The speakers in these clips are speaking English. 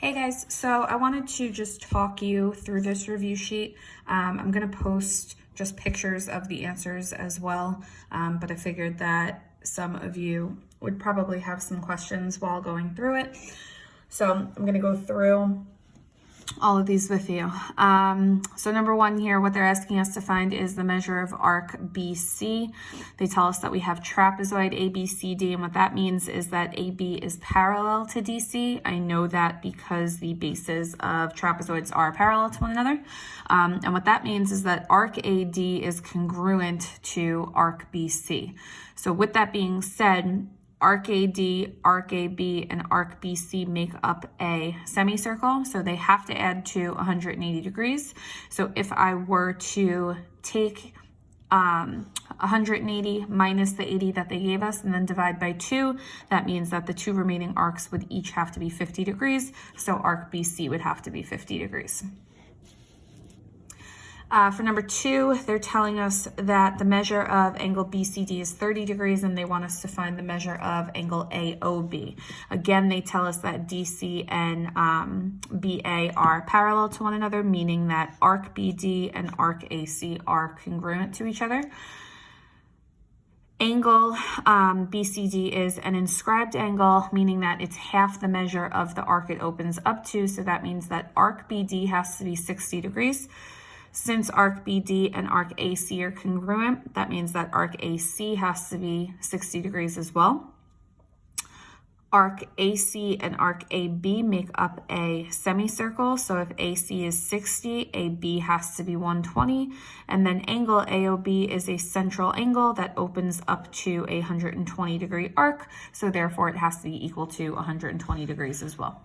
Hey guys, so I wanted to just talk you through this review sheet. I'm going to post just pictures of the answers as well, but I figured that some of you would probably have some questions while going through it. So I'm going to go through all of these with you. So number one here, what they're asking us to find is the measure of arc BC. They tell us that we have trapezoid ABCD, and what that means is that AB is parallel to DC. I know that because the bases of trapezoids are parallel to one another. And what that means is that arc AD is congruent to arc BC. So with that being said, arc AD, arc AB, and arc BC make up a semicircle, so they have to add to 180 degrees. So if I were to take 180 minus the 80 that they gave us and then divide by 2, that means that the two remaining arcs would each have to be 50 degrees, so arc BC would have to be 50 degrees. For number 2, they're telling us that the measure of angle BCD is 30 degrees, and they want us to find the measure of angle AOB. Again, they tell us that DC and BA are parallel to one another, meaning that arc BD and arc AC are congruent to each other. Angle BCD is an inscribed angle, meaning that it's half the measure of the arc it opens up to, so that means that arc BD has to be 60 degrees. Since arc BD and arc AC are congruent, that means that arc AC has to be 60 degrees as well. Arc AC and arc AB make up a semicircle, so if AC is 60, AB has to be 120, and then angle AOB is a central angle that opens up to a 120 degree arc, so therefore it has to be equal to 120 degrees as well.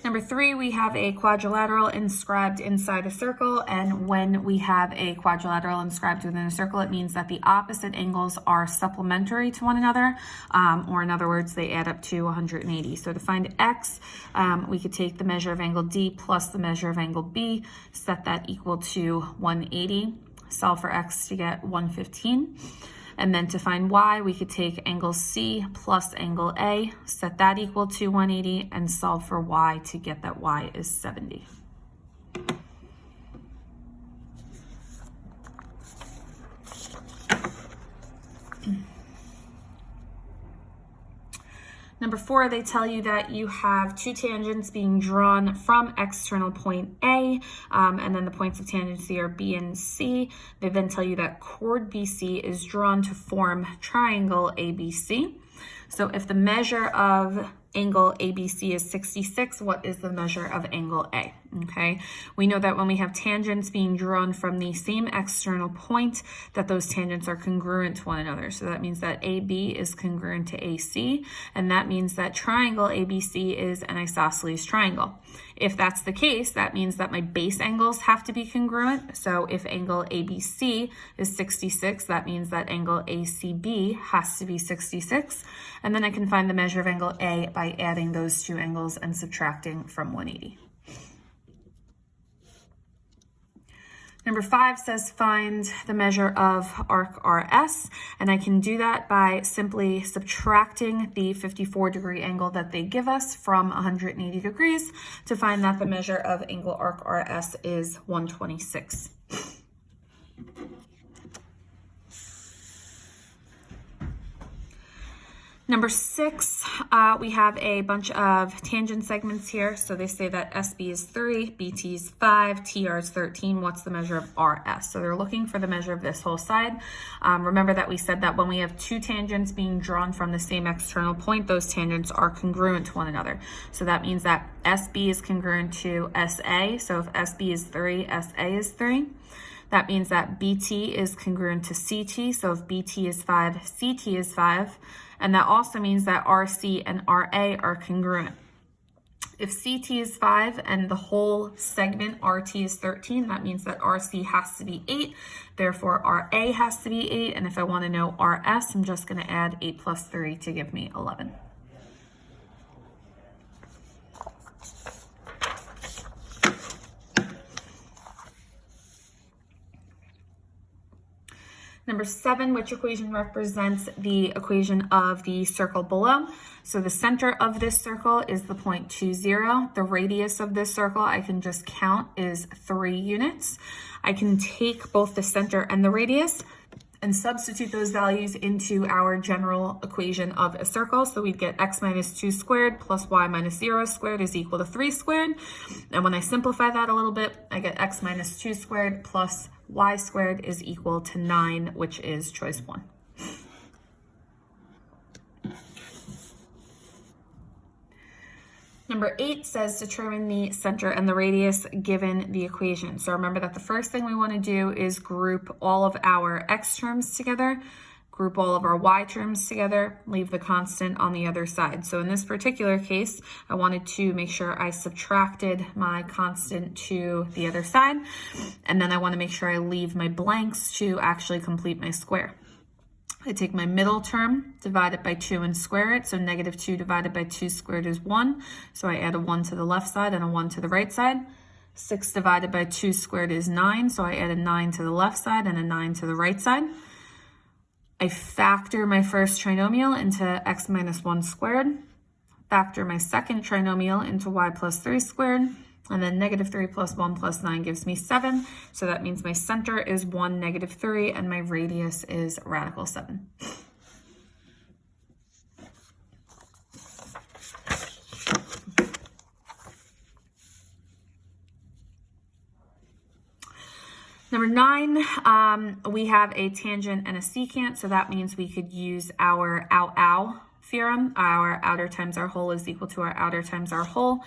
Number 3, we have a quadrilateral inscribed inside a circle, and when we have a quadrilateral inscribed within a circle, it means that the opposite angles are supplementary to one another, or in other words, they add up to 180. So to find X, we could take the measure of angle D plus the measure of angle B, set that equal to 180, solve for X to get 115. And then to find Y, we could take angle C plus angle A, set that equal to 180, and solve for Y to get that Y is 70. Number 4, they tell you that you have two tangents being drawn from external point A, and then the points of tangency are B and C. They then tell you that chord BC is drawn to form triangle ABC. So if the measure of angle ABC is 66, what is the measure of angle A? Okay, we know that when we have tangents being drawn from the same external point, that those tangents are congruent to one another. So that means that AB is congruent to AC, and that means that triangle ABC is an isosceles triangle. If that's the case, that means that my base angles have to be congruent. So if angle ABC is 66, that means that angle ACB has to be 66. And then I can find the measure of angle A by adding those two angles and subtracting from 180. Number 5 says find the measure of arc RS, and I can do that by simply subtracting the 54 degree angle that they give us from 180 degrees to find that the measure of angle arc RS is 126. Number 6, we have a bunch of tangent segments here. So they say that SB is 3, BT is 5, TR is 13. What's the measure of RS? So they're looking for the measure of this whole side. Remember that we said that when we have two tangents being drawn from the same external point, those tangents are congruent to one another. So that means that SB is congruent to SA. So if SB is 3, SA is 3. That means that BT is congruent to CT. So if BT is 5, CT is 5. And that also means that RC and RA are congruent. If CT is 5 and the whole segment RT is 13, that means that RC has to be 8. Therefore, RA has to be 8. And if I want to know RS, I'm just going to add 8 plus 3 to give me 11. Number 7, which equation represents the equation of the circle below? So the center of this circle is the point 2, 0. The radius of this circle, I can just count, is 3 units. I can take both the center and the radius and substitute those values into our general equation of a circle. So we'd get x minus 2 squared plus y minus 0 squared is equal to 3 squared. And when I simplify that a little bit, I get x minus 2 squared plus y squared is equal to 9, which is choice 1. Number 8 says determine the center and the radius given the equation. So remember that the first thing we want to do is group all of our x terms together, group all of our y terms together, leave the constant on the other side. So in this particular case, I wanted to make sure I subtracted my constant to the other side, and then I want to make sure I leave my blanks to actually complete my square. I take my middle term, divide it by 2 and square it. So negative 2 divided by 2 squared is 1. So I add a 1 to the left side and a 1 to the right side. 6 divided by 2 squared is 9. So I add a 9 to the left side and a 9 to the right side. I factor my first trinomial into x minus 1 squared. Factor my second trinomial into y plus 3 squared. And then negative 3 plus 1 plus 9 gives me 7. So that means my center is 1, negative 3, and my radius is radical 7. Number 9, we have a tangent and a secant. So that means we could use our ow theorem. Our outer times our whole is equal to our outer times our whole.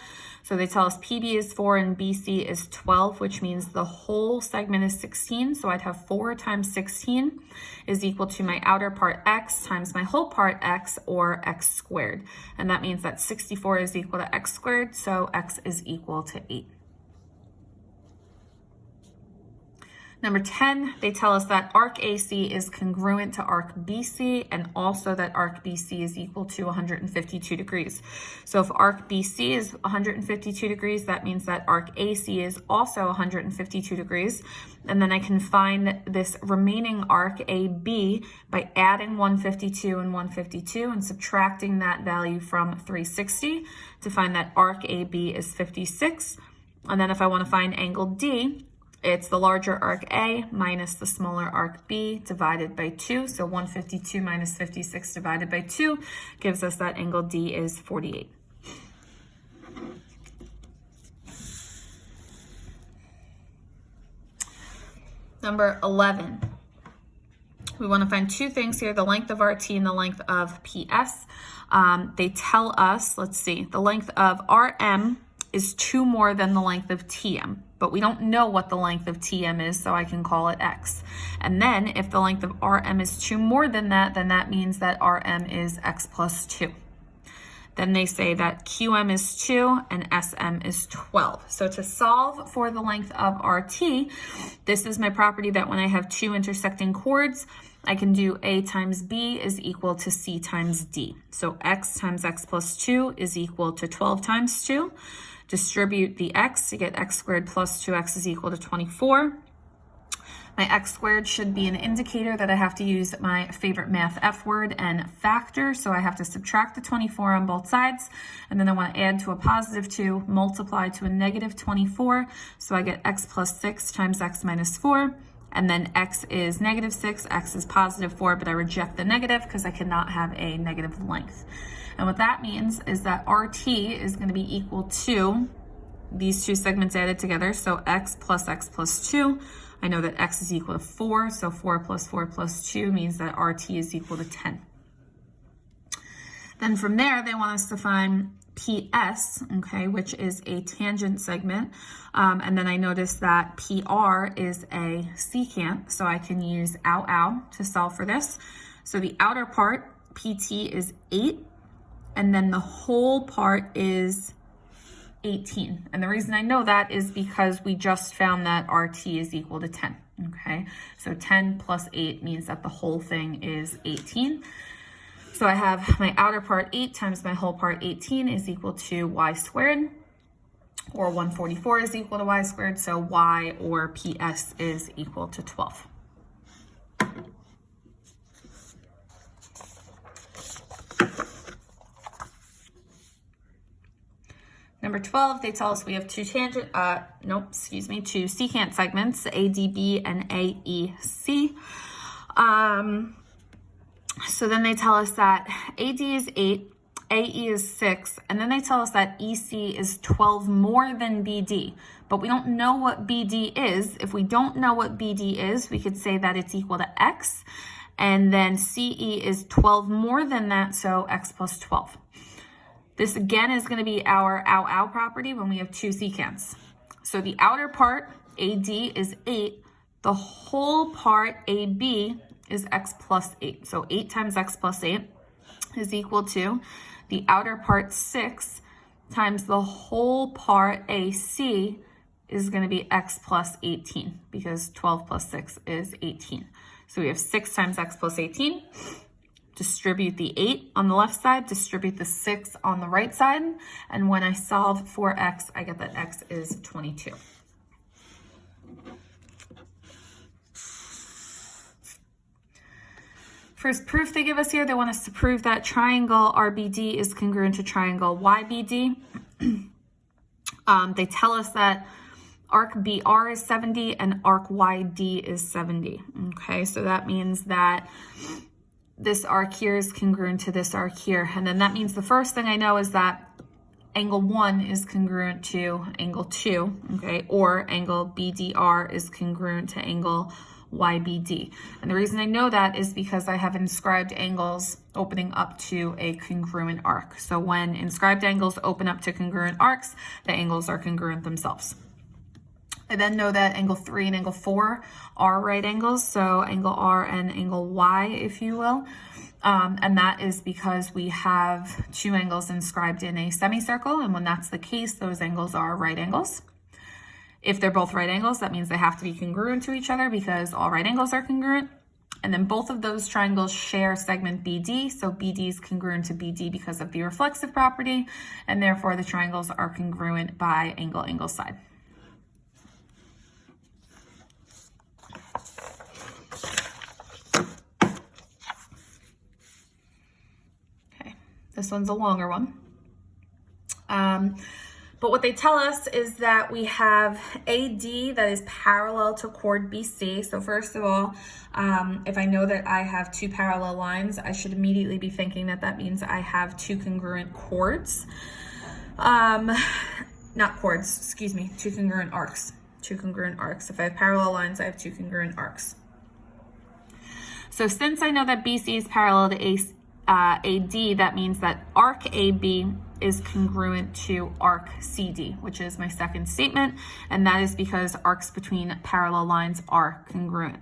So they tell us PB is 4 and BC is 12, which means the whole segment is 16. So I'd have 4 times 16 is equal to my outer part x times my whole part x, or x squared. And that means that 64 is equal to x squared, so x is equal to 8. Number 10, they tell us that arc AC is congruent to arc BC, and also that arc BC is equal to 152 degrees. So if arc BC is 152 degrees, that means that arc AC is also 152 degrees. And then I can find this remaining arc AB by adding 152 and 152 and subtracting that value from 360 to find that arc AB is 56. And then if I want to find angle D, it's the larger arc A minus the smaller arc B divided by 2. So 152 minus 56 divided by 2 gives us that angle D is 48. Number 11. We want to find two things here, the length of RT and the length of PS. They tell us, let's see, the length of RM is 2 more than the length of TM. But we don't know what the length of TM is, so I can call it X. And then if the length of RM is 2 more than that, then that means that RM is X plus 2. Then they say that QM is 2 and SM is 12. So to solve for the length of RT, this is my property that when I have 2 intersecting chords, I can do A times B is equal to C times D. So X times X plus 2 is equal to 12 times 2. Distribute the x to get x squared plus 2x is equal to 24. My x squared should be an indicator that I have to use my favorite math F word and factor. So I have to subtract the 24 on both sides. And then I want to add to a positive 2, multiply to a negative 24. So I get x plus 6 times x minus 4. And then x is negative 6, x is positive 4, but I reject the negative because I cannot have a negative length. And what that means is that RT is going to be equal to these two segments added together. So x plus 2. I know that x is equal to 4. So 4 plus 2 means that RT is equal to 10. Then from there, they want us to find PS, okay, which is a tangent segment. And then I noticed that PR is a secant. So I can use ow to solve for this. So the outer part, PT, is 8. And then the whole part is 18. And the reason I know that is because we just found that RT is equal to 10, okay? So 10 plus 8 means that the whole thing is 18. So I have my outer part 8 times my whole part 18 is equal to y squared, or 144 is equal to y squared, so y or PS is equal to 12. number 12, they tell us we have two secant segments, ADB and AEC. So then they tell us that AD is 8, AE is 6, and then they tell us that EC is 12 more than BD, but we don't know what BD is. If we don't know what BD is, we could say that it's equal to X, and then CE is 12 more than that, so X plus 12. This again is going to be our ow property when we have two secants. So the outer part, AD, is 8. The whole part, AB, is X plus 8. So 8 times X plus 8 is equal to the outer part, 6, times the whole part, AC, is going to be X plus 18, because 12 plus 6 is 18. So we have 6 times X plus 18. Distribute the 8 on the left side, distribute the 6 on the right side, and when I solve for X, I get that X is 22. First proof they give us here, they want us to prove that triangle RBD is congruent to triangle YBD. They tell us that arc BR is 70 and arc YD is 70. Okay, so that means that this arc here is congruent to this arc here. And then that means the first thing I know is that angle 1 is congruent to angle 2, okay? Or angle BDR is congruent to angle YBD. And the reason I know that is because I have inscribed angles opening up to a congruent arc. So when inscribed angles open up to congruent arcs, the angles are congruent themselves. I then know that angle 3 and angle 4 are right angles, so angle R and angle Y, if you will. And that is because we have two angles inscribed in a semicircle, and when that's the case, those angles are right angles. If they're both right angles, that means they have to be congruent to each other because all right angles are congruent. And then both of those triangles share segment BD, so BD is congruent to BD because of the reflexive property, and therefore the triangles are congruent by angle side. This one's a longer one. But what they tell us is that we have AD that is parallel to chord BC. So first of all, if I know that I have two parallel lines, I should immediately be thinking that that means I have two congruent chords. Not chords, excuse me, two congruent arcs. Two congruent arcs. If I have parallel lines, I have two congruent arcs. So since I know that BC is parallel to AD, that means that arc AB is congruent to arc CD, which is my second statement, and that is because arcs between parallel lines are congruent.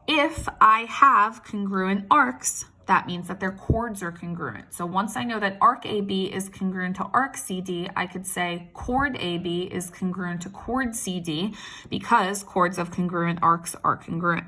If I have congruent arcs, that means that their chords are congruent. So once I know that arc AB is congruent to arc CD, I could say chord AB is congruent to chord CD because chords of congruent arcs are congruent.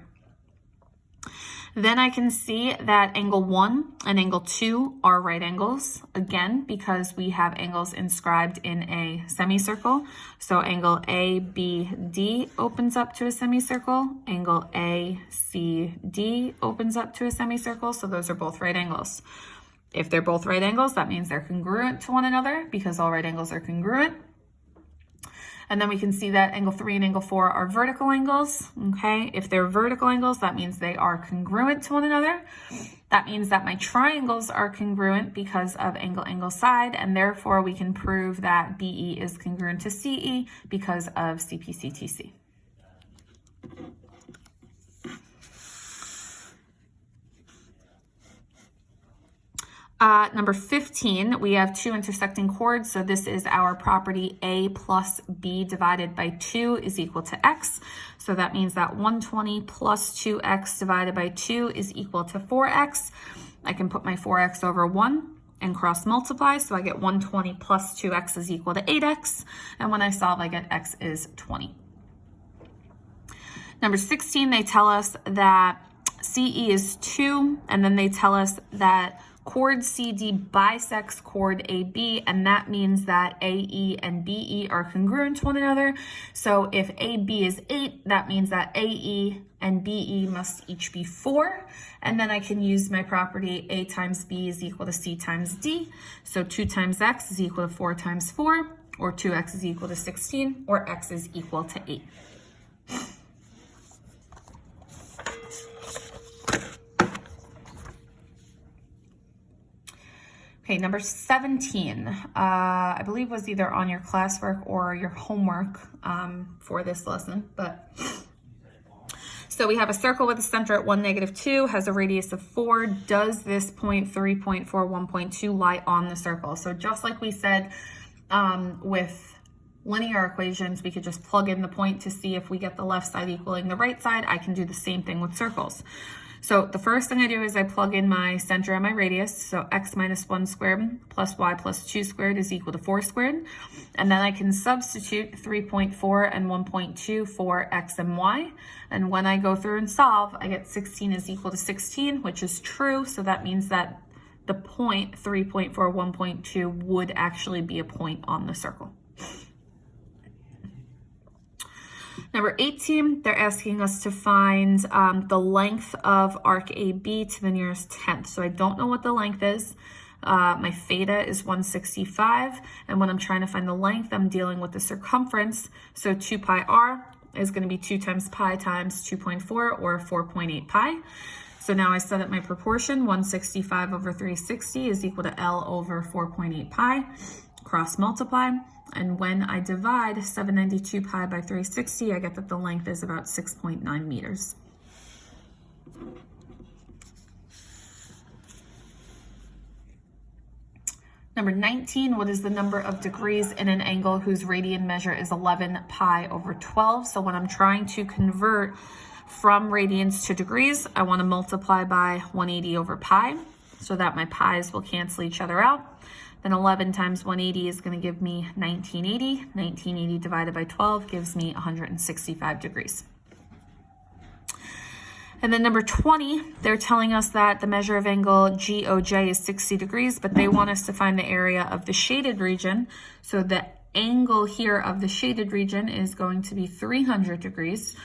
Then I can see that angle 1 and angle 2 are right angles, again, because we have angles inscribed in a semicircle. So angle ABD opens up to a semicircle, angle ACD opens up to a semicircle, so those are both right angles. If they're both right angles, that means they're congruent to one another because all right angles are congruent. And then we can see that angle 3 and angle 4 are vertical angles, okay? If they're vertical angles, that means they are congruent to one another. That means that my triangles are congruent because of angle side, and therefore we can prove that BE is congruent to CE because of CPCTC. Number 15, we have two intersecting chords. So this is our property A plus B divided by 2 is equal to X. So that means that 120 plus 2X divided by 2 is equal to 4X. I can put my 4X over 1 and cross multiply. So I get 120 plus 2X is equal to 8X. And when I solve, I get X is 20. Number 16, they tell us that CE is 2, and then they tell us that chord CD bisects chord AB, and that means that AE and BE are congruent to one another. So if AB is 8, that means that AE and BE must each be 4. And then I can use my property A times B is equal to C times D. So 2 times X is equal to 4 times 4, or 2X is equal to 16, or X is equal to 8. Okay, number 17, I believe was either on your classwork or your homework for this lesson, but so we have a circle with a center at 1, -2, has a radius of 4. Does this point 3.4, 1.2 lie on the circle? So just like we said with linear equations, we could just plug in the point to see if we get the left side equaling the right side. I can do the same thing with circles. So the first thing I do is I plug in my center and my radius. So x minus 1 squared plus y plus 2 squared is equal to 4 squared. And then I can substitute 3.4 and 1.2 for x and y. And when I go through and solve, I get 16 is equal to 16, which is true. So that means that the point 3.4, 1.2 would actually be a point on the circle. Number 18, they're asking us to find the length of arc AB to the nearest tenth. So I don't know what the length is. My theta is 165. And when I'm trying to find the length, I'm dealing with the circumference. So 2 pi r is going to be 2 times pi times 2.4, or 4.8 pi. So now I set up my proportion. 165 over 360 is equal to L over 4.8 pi. Cross multiply. And when I divide 792 pi by 360, I get that the length is about 6.9 meters. Number 19, what is the number of degrees in an angle whose radian measure is 11 pi over 12? So when I'm trying to convert from radians to degrees, I want to multiply by 180 over pi so that my pi's will cancel each other out. Then 11 times 180 is going to give me 1980. 1980 divided by 12 gives me 165 degrees. And then number 20, they're telling us that the measure of angle GOJ is 60 degrees, but they want us to find the area of the shaded region. So the angle here of the shaded region is going to be 300 degrees.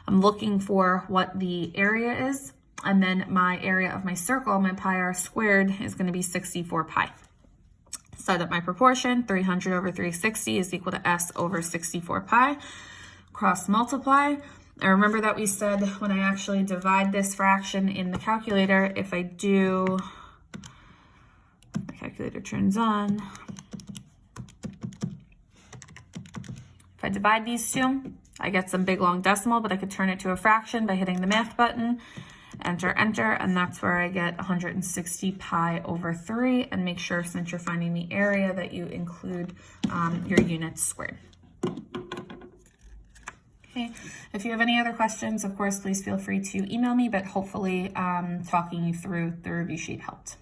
I'm looking for what the area is, and then my area of my circle, my pi r squared, is going to be 64 pi. Set up my proportion, 300 over 360 is equal to S over 64 pi. Cross multiply. And remember that we said when I actually divide this fraction in the calculator, if I do, the calculator turns on. If I divide these two, I get some big long decimal, but I could turn it to a fraction by hitting the math button. Enter, enter, and that's where I get 160 pi over 3. And make sure, since you're finding the area, that you include your units squared. Okay, if you have any other questions, of course, please feel free to email me, but hopefully talking you through the review sheet helped.